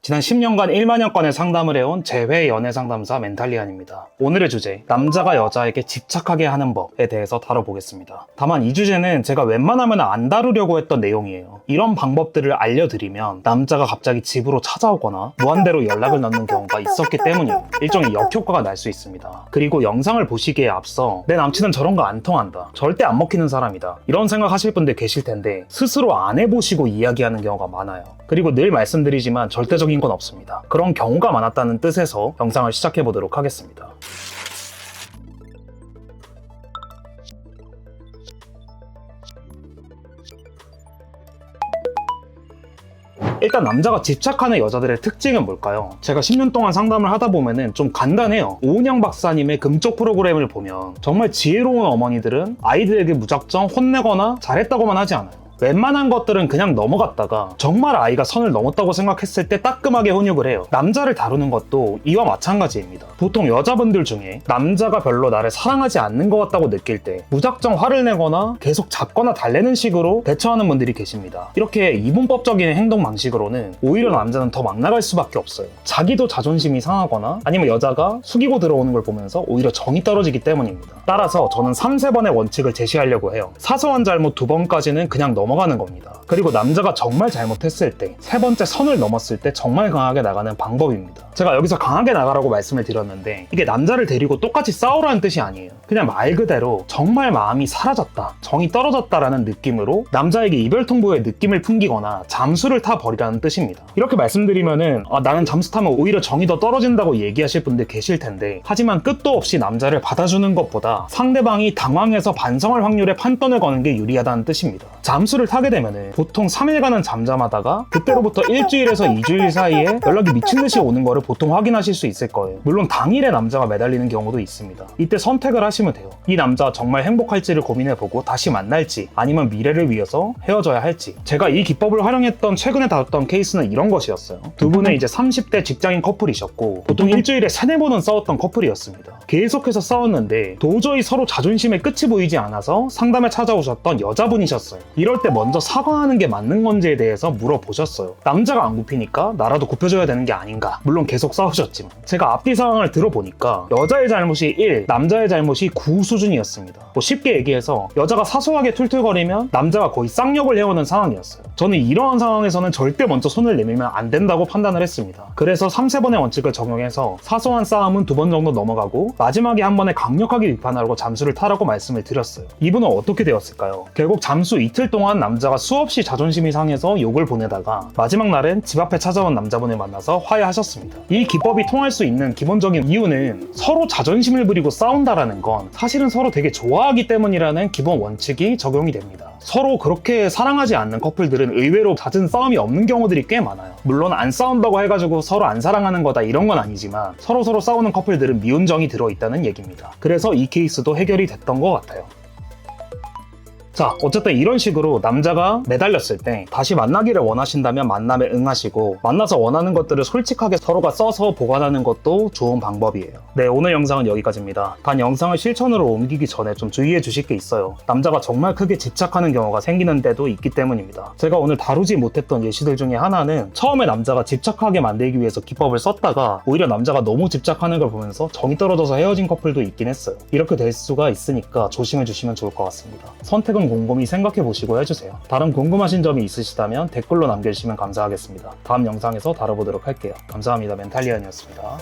지난 10년간 1만여 건의 상담을 해온 재회 연애상담사 멘탈리안입니다. 오늘의 주제, 남자가 여자에게 집착하게 하는 법에 대해서 다뤄보겠습니다. 다만 이 주제는 제가 웬만하면 안 다루려고 했던 내용이에요. 이런 방법들을 알려드리면 남자가 갑자기 집으로 찾아오거나 무한대로 연락을 넣는 경우가 있었기 때문이에요. 일종의 역효과가 날 수 있습니다. 그리고 영상을 보시기에 앞서 내 남친은 저런 거 안 통한다, 절대 안 먹히는 사람이다, 이런 생각하실 분들 계실 텐데 스스로 안 해보시고 이야기하는 경우가 많아요. 그리고 늘 말씀드리지만 절대적인 건 없습니다. 그런 경우가 많았다는 뜻에서 영상을 시작해보도록 하겠습니다. 일단 남자가 집착하는 여자들의 특징은 뭘까요? 제가 10년 동안 상담을 하다 보면은 좀 간단해요. 오은영 박사님의 금쪽 프로그램을 보면 정말 지혜로운 어머니들은 아이들에게 무작정 혼내거나 잘했다고만 하지 않아요. 웬만한 것들은 그냥 넘어갔다가 정말 아이가 선을 넘었다고 생각했을 때 따끔하게 훈육을 해요. 남자를 다루는 것도 이와 마찬가지입니다. 보통 여자분들 중에 남자가 별로 나를 사랑하지 않는 것 같다고 느낄 때 무작정 화를 내거나 계속 잡거나 달래는 식으로 대처하는 분들이 계십니다. 이렇게 이분법적인 행동 방식으로는 오히려 남자는 더 막 나갈 수밖에 없어요. 자기도 자존심이 상하거나 아니면 여자가 숙이고 들어오는 걸 보면서 오히려 정이 떨어지기 때문입니다. 따라서 저는 3-3번의 원칙을 제시하려고 해요. 사소한 잘못 2번까지는 그냥 넘어가는 겁니다. 그리고 남자가 정말 잘못했을 때 3번째 선을 넘었을 때 정말 강하게 나가는 방법입니다. 제가 여기서 강하게 나가라고 말씀을 드렸는데 이게 남자를 데리고 똑같이 싸우라는 뜻이 아니에요. 그냥 말 그대로 정말 마음이 사라졌다, 정이 떨어졌다라는 느낌으로 남자에게 이별통보의 느낌을 풍기거나 잠수를 타버리라는 뜻입니다. 이렇게 말씀드리면은 나는 잠수 타면 오히려 정이 더 떨어진다고 얘기하실 분들 계실 텐데, 하지만 끝도 없이 남자를 받아주는 것보다 상대방이 당황해서 반성할 확률에 판돈을 거는 게 유리하다는 뜻입니다. 잠수를 타게 되면은 보통 3일간은 잠잠하다가 그때로부터 일주일에서 2주일 사이에 연락이 미친듯이 오는 거를 보통 확인하실 수 있을 거예요. 물론 당일에 남자가 매달리는 경우도 있습니다. 이때 선택을 하시면 돼요. 이 남자 정말 행복할지를 고민해보고 다시 만날지, 아니면 미래를 위해서 헤어져야 할지. 제가 이 기법을 활용했던 최근에 다뤘던 케이스는 이런 것이었어요. 두 분은 이제 30대 직장인 커플이셨고 보통 일주일에 3-4번은 싸웠던 커플이었습니다. 계속해서 싸웠는데 도저히 서로 자존심에 끝이 보이지 않아서 상담에 찾아오셨던 여자분이셨어요. 이럴 때 먼저 사과하는 게 맞는 건지에 대해서 물어보셨어요. 남자가 안 굽히니까 나라도 굽혀줘야 되는 게 아닌가. 물론 계속 싸우셨지만 제가 앞뒤 상황을 들어보니까 여자의 잘못이 1, 남자의 잘못이 9 수준이었습니다. 쉽게 얘기해서 여자가 사소하게 툴툴거리면 남자가 거의 쌍욕을 해오는 상황이었어요. 저는 이러한 상황에서는 절대 먼저 손을 내밀면 안 된다고 판단을 했습니다. 그래서 3-3번의 원칙을 적용해서 사소한 싸움은 2번 정도 넘어가고 마지막에 한 번에 강력하게 비판하고 잠수를 타라고 말씀을 드렸어요. 이분은 어떻게 되었을까요? 결국 잠수 이틀 동안 남자가 수없이 자존심이 상해서 욕을 보내다가 마지막 날엔 집 앞에 찾아온 남자분을 만나서 화해하셨습니다. 이 기법이 통할 수 있는 기본적인 이유는 서로 자존심을 부리고 싸운다라는 건 사실은 서로 되게 좋아하기 때문이라는 기본 원칙이 적용이 됩니다. 서로 그렇게 사랑하지 않는 커플들은 의외로 잦은 싸움이 없는 경우들이 꽤 많아요. 물론 안 싸운다고 해가지고 서로 안 사랑하는 거다 이런 건 아니지만 서로 싸우는 커플들은 미운 정이 들어있다는 얘기입니다. 그래서 이 케이스도 해결이 됐던 것 같아요. 자, 어쨌든 이런 식으로 남자가 매달렸을 때 다시 만나기를 원하신다면 만남에 응하시고, 만나서 원하는 것들을 솔직하게 서로가 써서 보관하는 것도 좋은 방법이에요. 네, 오늘 영상은 여기까지입니다. 단 영상을 실천으로 옮기기 전에 좀 주의해 주실 게 있어요. 남자가 정말 크게 집착하는 경우가 생기는 데도 있기 때문입니다. 제가 오늘 다루지 못했던 예시들 중에 하나는 처음에 남자가 집착하게 만들기 위해서 기법을 썼다가 오히려 남자가 너무 집착하는 걸 보면서 정이 떨어져서 헤어진 커플도 있긴 했어요. 이렇게 될 수가 있으니까 조심해 주시면 좋을 것 같습니다. 선택은 곰곰이 생각해 보시고 해주세요. 다른 궁금하신 점이 있으시다면 댓글로 남겨주시면 감사하겠습니다. 다음 영상에서 다뤄보도록 할게요. 감사합니다. 멘탈리안이었습니다.